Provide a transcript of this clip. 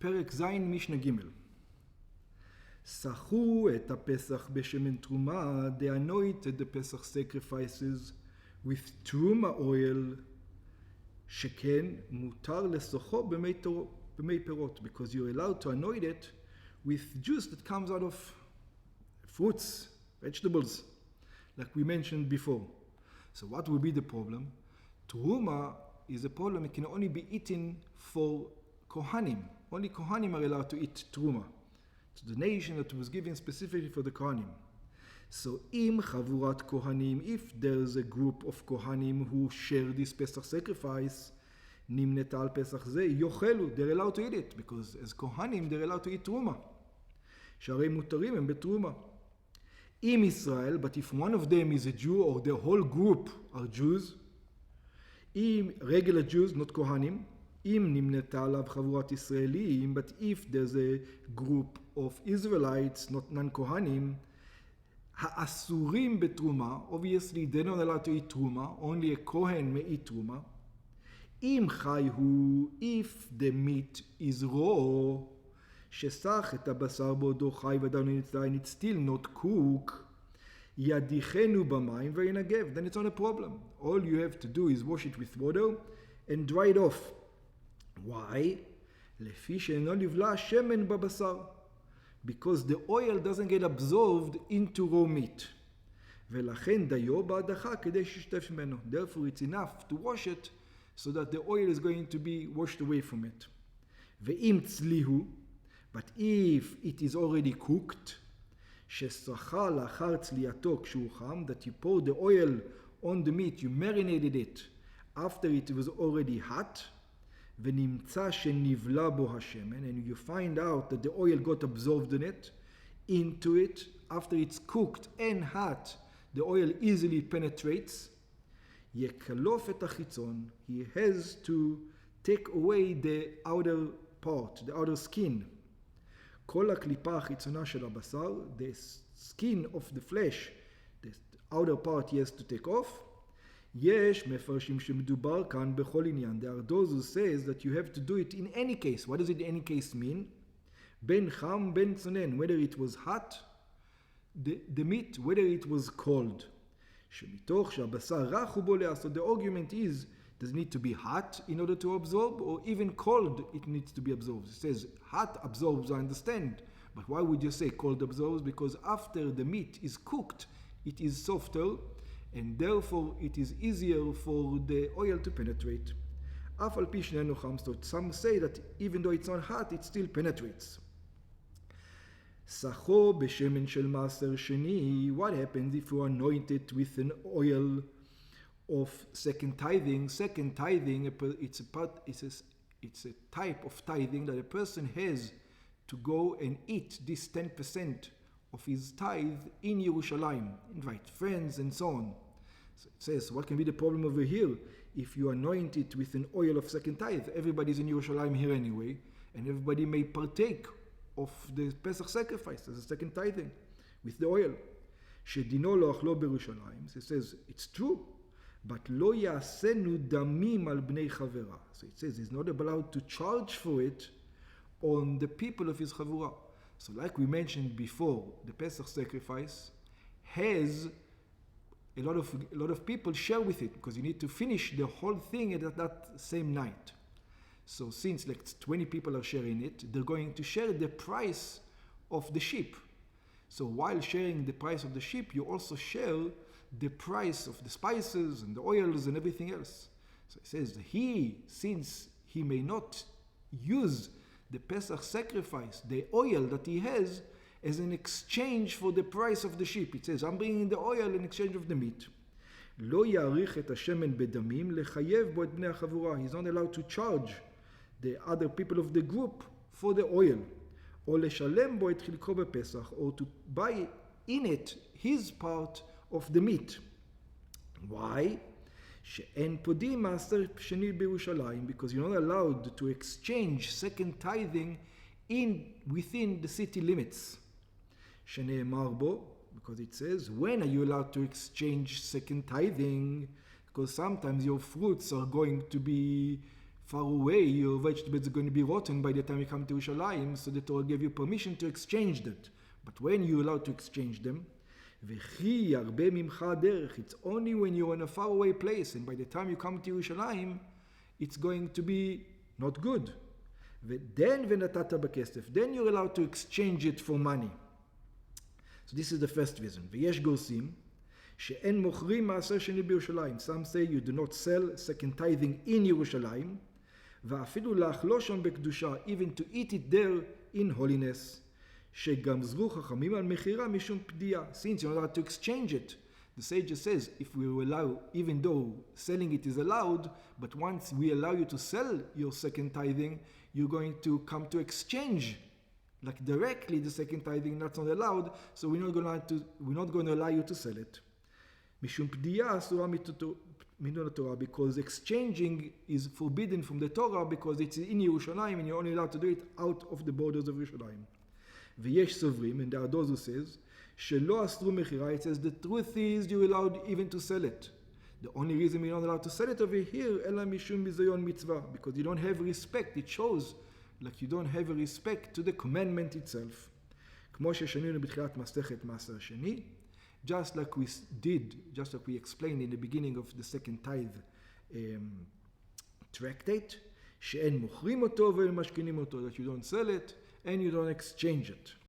פרק ז' משנה ג' סחו את הפסח בשמן תרומה, they anointed the Pesach sacrifices with Terumah oil, שכן מותר לסוחו במי פירות, because you're allowed to anoint it with juice that comes out of fruits, vegetables, like we mentioned before. So what will be the problem? Terumah is a problem. It can only be eaten for Kohanim. Only Kohanim are allowed to eat Terumah. It's the nation that was given specifically for the Kohanim. So, im chavurat Kohanim, if there's a group of Kohanim who share this Pesach sacrifice, nimneta al Pesach ze, yochelu, they're allowed to eat it, because as Kohanim, they're allowed to eat Terumah. Sharei mutarim em betrumah. Im Israel, but if one of them is a Jew, or the whole group are Jews, im regular Jews, not Kohanim, im nimneta alav chavurat Israelim, but if there's a group of Israelites, not non-Kohanim, ha'asurim betruma, obviously they're not allowed to eat truma, only a Kohen may eat truma. Im chayhu, if the meat is raw, shesach et habasar bo'odo chay v'adanu nitzlayin, it's still not cooked, yadichenu b'mayim v'yinagev, then it's not a problem. All you have to do is wash it with water and dry it off. Why? Lefi she'eno nivla shemen b'basar, because the oil doesn't get absorbed into raw meat. ולכן דיו בהדחה כדי שישטף ממנו. Therefore it's enough to wash it so that the oil is going to be washed away from it. ואם צליהו, but if it is already cooked, שסחה לאחר צליעתו כשהוא חם, that you pour the oil on the meat, you marinated it after it was already hot, ונמצא שנבלה בו השמן, and you find out that the oil got absorbed in it, into it, after it's cooked and hot, the oil easily penetrates, יקלוף את החיצון, he has to take away the outer part, the outer skin. כל הקליפה החיצונה של הבשר, the skin of the flesh, the outer part he has to take off. יש מפרשים שמדובר כאן בכל עניין. There are those who says that you have to do it in any case. What does it in any case mean? בין חם בין צונן, whether it was hot, the meat, whether it was cold. שמתוך שהבשר רך הוא בולע. So the argument is, does it need to be hot in order to absorb, or even cold it needs to be absorbed? It says hot absorbs, I understand, but why would you say cold absorbs? Because after the meat is cooked, it is softer, and therefore it is easier for the oil to penetrate. אף על פי שנינו חם, so some say that even though it's not hot, it still penetrates. סחו בשמן של מעשר שני, what happens if you anoint it with an oil of second tithing? Second tithing, it's a type of tithing that a person has to go and eat this 10% of his tithe in Yerushalayim, invite friends and so on. So it says, what can be the problem over here? If you anoint it with an oil of second tithe, everybody's in Yerushalayim here anyway, and everybody may partake of the Pesach sacrifice as a second tithing with the oil. שדינו לא אכלו בירושלים. So it says, it's true, but לא יעשנו דמים על בני חברה. So it says, he's not allowed to charge for it on the people of his chavura. So like we mentioned before, the Pesach sacrifice has a lot of people share with it, because you need to finish the whole thing at that same night. So since like 20 people are sharing it, they're going to share the price of the sheep. So while sharing the price of the sheep, you also share the price of the spices and the oils and everything else. So it says, since he may not use the Pesach sacrifice, the oil that he has, as an exchange for the price of the sheep. It says, I'm bringing the oil in exchange of the meat. לא יעריך את השמן בדמים, לחייב בו את בני החבורה. He's not allowed to charge the other people of the group for the oil. או לשלם בו את חלקו בפסח, or to buy in it his part of the meat. Why? שאין פודים מעשר שני בירושלים, because you're not allowed to exchange second tithing within the city limits. שנאמר בו, because it says, when are you allowed to exchange second tithing? Because sometimes your fruits are going to be far away, your vegetables are going to be rotten by the time you come to Yerushalayim, so the Torah gave you permission to exchange that. But when you're allowed to exchange them, it's only when you're in a faraway place, and by the time you come to Yerushalayim, it's going to be not good. Then you're allowed to exchange it for money. So this is the first reason. Some say you do not sell second tithing in Yerushalayim, even to eat it there in holiness. Since you're not allowed to exchange it, the sage says, if we allow, even though selling it is allowed, but once we allow you to sell your second tithing, you're going to come to exchange, like directly the second tithing, that's not allowed, so we're not going to allow you to sell it. Because exchanging is forbidden from the Torah because it's in Yerushalayim and you're only allowed to do it out of the borders of Yerushalayim. V'yesh sovrim, and there are those who says, shelo asru mechira, it says the truth is you're allowed even to sell it. The only reason we're not allowed to sell it over here, ela mishum bizayon mitzvah, because you don't have respect. It shows like you don't have a respect to the commandment itself. Kmo sheshaninu b'tchilat masechet Maaser Sheni, just like we explained in the beginning of the second tithe tractate, she'en mochrim oto ve'en mashkinim oto, that you don't sell it and you don't exchange it.